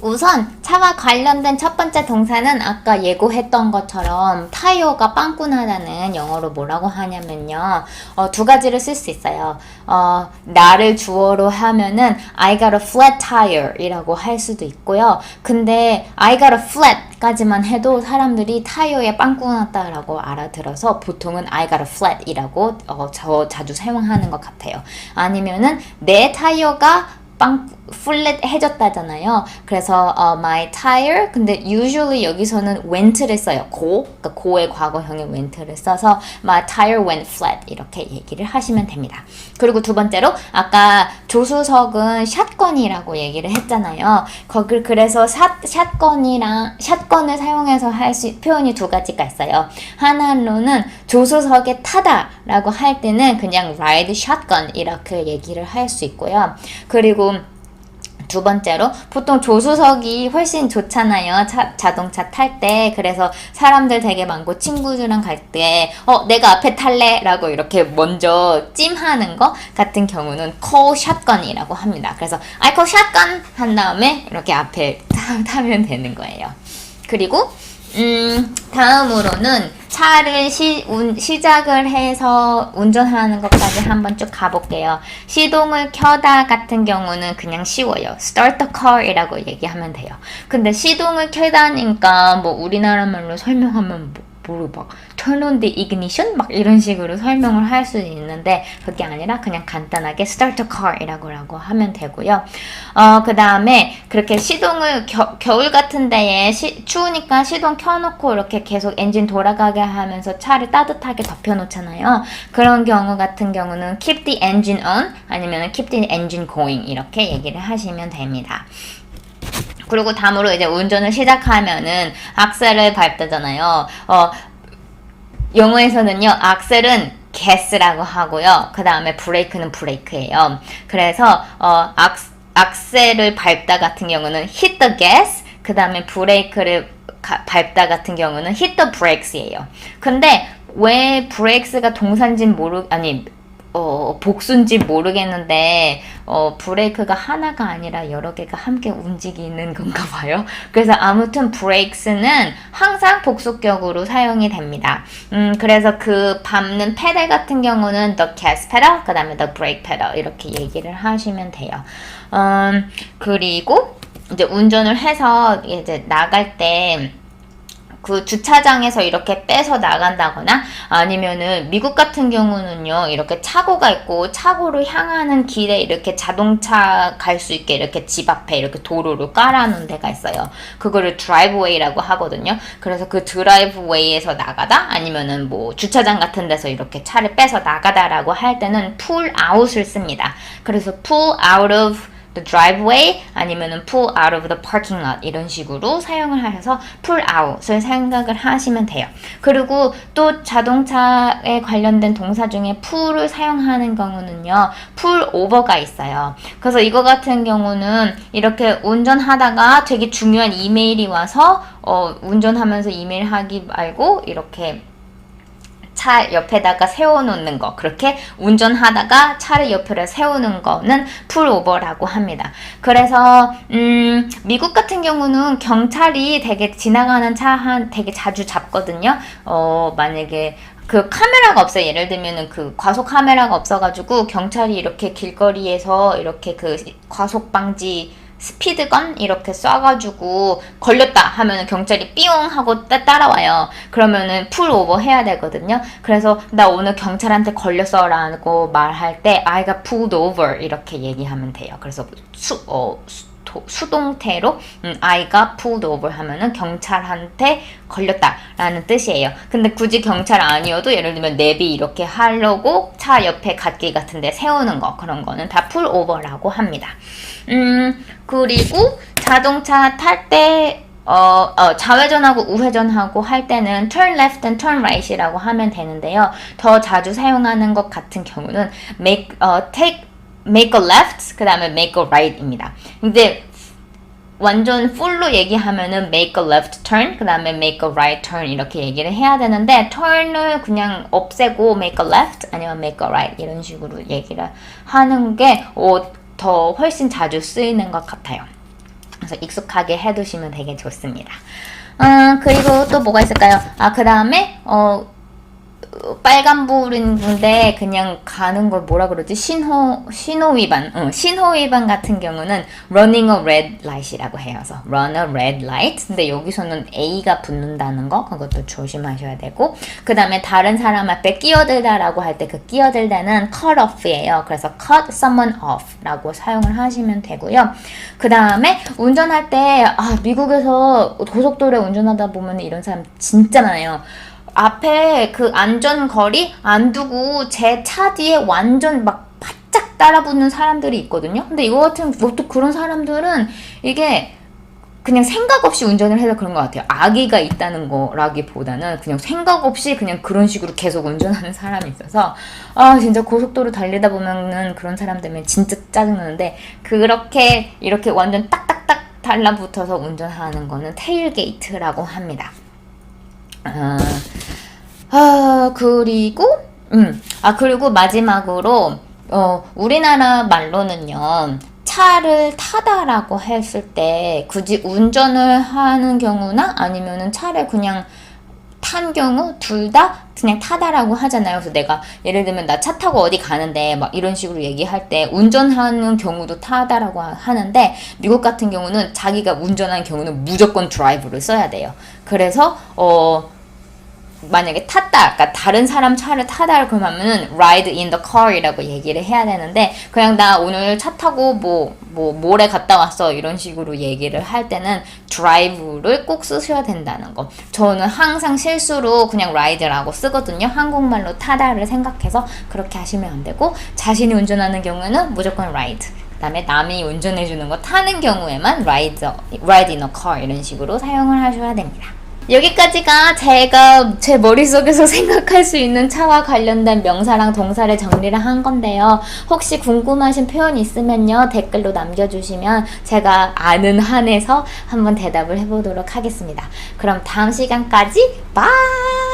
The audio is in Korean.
우선 차와 관련된 첫 번째 동사는 아까 예고했던 것처럼 타이어가 빵꾸나다는 영어로 뭐라고 하냐면요. 두 가지를 쓸 수 있어요. 나를 주어로 하면은 I got a flat tire 이라고 할 수도 있고요. 근데 I got a flat 까지만 해도 사람들이 타이어에 빵꾸가 났다라고 알아들어서 보통은 I got a flat 이라고 자주 사용하는 것 같아요. 아니면은 내 타이어가 flat 해졌다잖아요. 그래서 my tire 근데 usually 여기서는 went를 써요. 그러니까 go의 과거형의 went를 써서 my tire went flat 이렇게 얘기를 하시면 됩니다. 그리고 두 번째로 아까 조수석은 샷건이라고 얘기를 했잖아요. 그래서 샷건을 사용해서 할 표현이 두 가지가 있어요. 하나로는 조수석에 타다라고 할 때는 그냥 ride shotgun 이렇게 얘기를 할 수 있고요. 그리고 두 번째로 보통 조수석이 훨씬 좋잖아요. 자동차 탈 때. 그래서 사람들 되게 많고 친구들이랑 갈 때 내가 앞에 탈래 라고 이렇게 먼저 찜하는 거 같은 경우는 call shotgun이라고 합니다. 그래서 I call shotgun 한 다음에 이렇게 앞에 타면 되는 거예요. 그리고 다음으로는 차를 시작을 해서 운전하는 것까지 한번 쭉 가볼게요. 시동을 켜다 같은 경우는 그냥 쉬워요. Start the car 이라고 얘기하면 돼요. 근데 시동을 켜다니까 뭐 우리나라 말로 설명하면 막 turn on the ignition 막 이런 식으로 설명을 할 수 있는데 그게 아니라 그냥 간단하게 start the car 이라고 하면 되고요. 그 다음에 그렇게 시동을 겨울 같은 데에 추우니까 시동 켜놓고 이렇게 계속 엔진 돌아가게 하면서 차를 따뜻하게 덮여놓잖아요. 그런 경우 같은 경우는 keep the engine on 아니면 keep the engine going 이렇게 얘기를 하시면 됩니다. 그리고 다음으로 이제 운전을 시작하면은 악셀을 밟다잖아요. 영어에서는요, 악셀은 gas라고 하고요. 그 다음에 브레이크는 브레이크예요. 그래서 악셀을 밟다 같은 경우는 hit the gas, 그 다음에 브레이크를 밟다 같은 경우는 hit the brakes예요. 근데 왜 brakes가 동사인지 복수인지 모르겠는데 브레이크가 하나가 아니라 여러 개가 함께 움직이는 건가 봐요. 그래서 아무튼 brakes는 항상 복수격으로 사용이 됩니다. 그래서 그 밟는 페달 같은 경우는 the gas pedal, 그 다음에 the brake pedal 이렇게 얘기를 하시면 돼요. 그리고 이제 운전을 해서 이제 나갈 때 그 주차장에서 이렇게 빼서 나간다거나 아니면은 미국 같은 경우는요 이렇게 차고가 있고 차고를 향하는 길에 이렇게 자동차 갈 수 있게 이렇게 집 앞에 이렇게 도로를 깔아놓은 데가 있어요. 그거를 드라이브웨이라고 하거든요. 그래서 그 드라이브웨이에서 나가다 아니면은 뭐 주차장 같은 데서 이렇게 차를 빼서 나가다라고 할 때는 pull out을 씁니다. 그래서 pull out of the driveway 아니면은 pull out of the parking lot 이런 식으로 사용을 하셔서 pull out을 생각을 하시면 돼요. 그리고 또 자동차에 관련된 동사 중에 pull을 사용하는 경우는요 pull over가 있어요. 그래서 이거 같은 경우는 이렇게 운전하다가 되게 중요한 이메일이 와서 운전하면서 이메일 하기 말고 이렇게 차 옆에다가 세워놓는 거, 그렇게 운전하다가 차를 옆에 세우는 거는 풀오버라고 합니다. 그래서 미국 같은 경우는 경찰이 되게 지나가는 차 되게 자주 잡거든요. 만약에 그 카메라가 없어요. 예를 들면은 그 과속 카메라가 없어가지고 경찰이 이렇게 길거리에서 이렇게 그 과속 방지 스피드건 이렇게 쏴가지고 걸렸다 하면은 경찰이 삐용 하고 따라와요. 그러면은 풀 오버 해야 되거든요. 그래서 나 오늘 경찰한테 걸렸어 라고 말할 때 I got pulled over 이렇게 얘기하면 돼요. 그래서 수동태로 I got pulled over 하면은 경찰한테 걸렸다 라는 뜻이에요. 근데 굳이 경찰 아니어도 예를 들면 내비 이렇게 하려고 차 옆에 갓길 같은데 세우는 거 그런 거는 다 pull over라고 합니다. 그리고 자동차 탈 때 좌회전하고 우회전하고 할 때는 turn left and turn right이라고 하면 되는데요. 더 자주 사용하는 것 같은 경우는 make a left, 그 다음에 make a right입니다. 근데 완전 full로 얘기하면은 make a left turn, 그 다음에 make a right turn 이렇게 얘기를 해야 되는데 turn을 그냥 없애고 make a left 아니면 make a right 이런 식으로 얘기를 하는 게 더 훨씬 자주 쓰이는 것 같아요. 그래서 익숙하게 해두시면 되게 좋습니다. 그리고 또 뭐가 있을까요? 그 다음에 빨간불인데 그냥 가는 걸 뭐라 그러지? 신호 위반 같은 경우는 running a red light이라고 해요. 그래서 run a red light. 근데 여기서는 A가 붙는다는 거 그것도 조심하셔야 되고, 그 다음에 다른 사람 앞에 끼어들다라고 할 때 그 끼어들다는 cut off예요. 그래서 cut someone off라고 사용을 하시면 되고요. 그 다음에 운전할 때 미국에서 고속도로에 운전하다 보면 이런 사람 진짜 많아요. 앞에 그 안전거리 안 두고 제 차 뒤에 완전 막 바짝 따라붙는 사람들이 있거든요. 근데 이거 같은 또 그런 사람들은 이게 그냥 생각 없이 운전을 해서 그런 것 같아요. 악의가 있다는 거라기보다는 그냥 생각 없이 그냥 그런 식으로 계속 운전하는 사람이 있어서 진짜 고속도로 달리다 보면은 그런 사람 때문에 진짜 짜증나는데, 그렇게 이렇게 완전 딱딱딱 달라붙어서 운전하는 거는 테일게이트라고 합니다. 그리고 마지막으로 우리나라 말로는요, 차를 타다라고 했을 때 굳이 운전을 하는 경우나 아니면은 차를 그냥 탄 경우 둘 다 그냥 타다라고 하잖아요. 그래서 내가 예를 들면 나 차 타고 어디 가는데 막 이런 식으로 얘기할 때 운전하는 경우도 타다라고 하는데, 미국 같은 경우는 자기가 운전하는 경우는 무조건 드라이브를 써야 돼요. 그래서 만약에 탔다, 그러니까 다른 사람 차를 타다 그러면은 ride in the car이라고 얘기를 해야 되는데, 그냥 나 오늘 차 타고 몰에 갔다 왔어 이런 식으로 얘기를 할 때는 drive를 꼭 쓰셔야 된다는 거. 저는 항상 실수로 그냥 ride라고 쓰거든요. 한국말로 타다를 생각해서 그렇게 하시면 안 되고, 자신이 운전하는 경우에는 무조건 ride, 그 다음에 남이 운전해주는 거 타는 경우에만 ride in a car 이런 식으로 사용을 하셔야 됩니다. 여기까지가 제가 제 머릿속에서 생각할 수 있는 차와 관련된 명사랑 동사를 정리를 한 건데요. 혹시 궁금하신 표현 있으면요, 댓글로 남겨주시면 제가 아는 한에서 한번 대답을 해보도록 하겠습니다. 그럼 다음 시간까지 바이!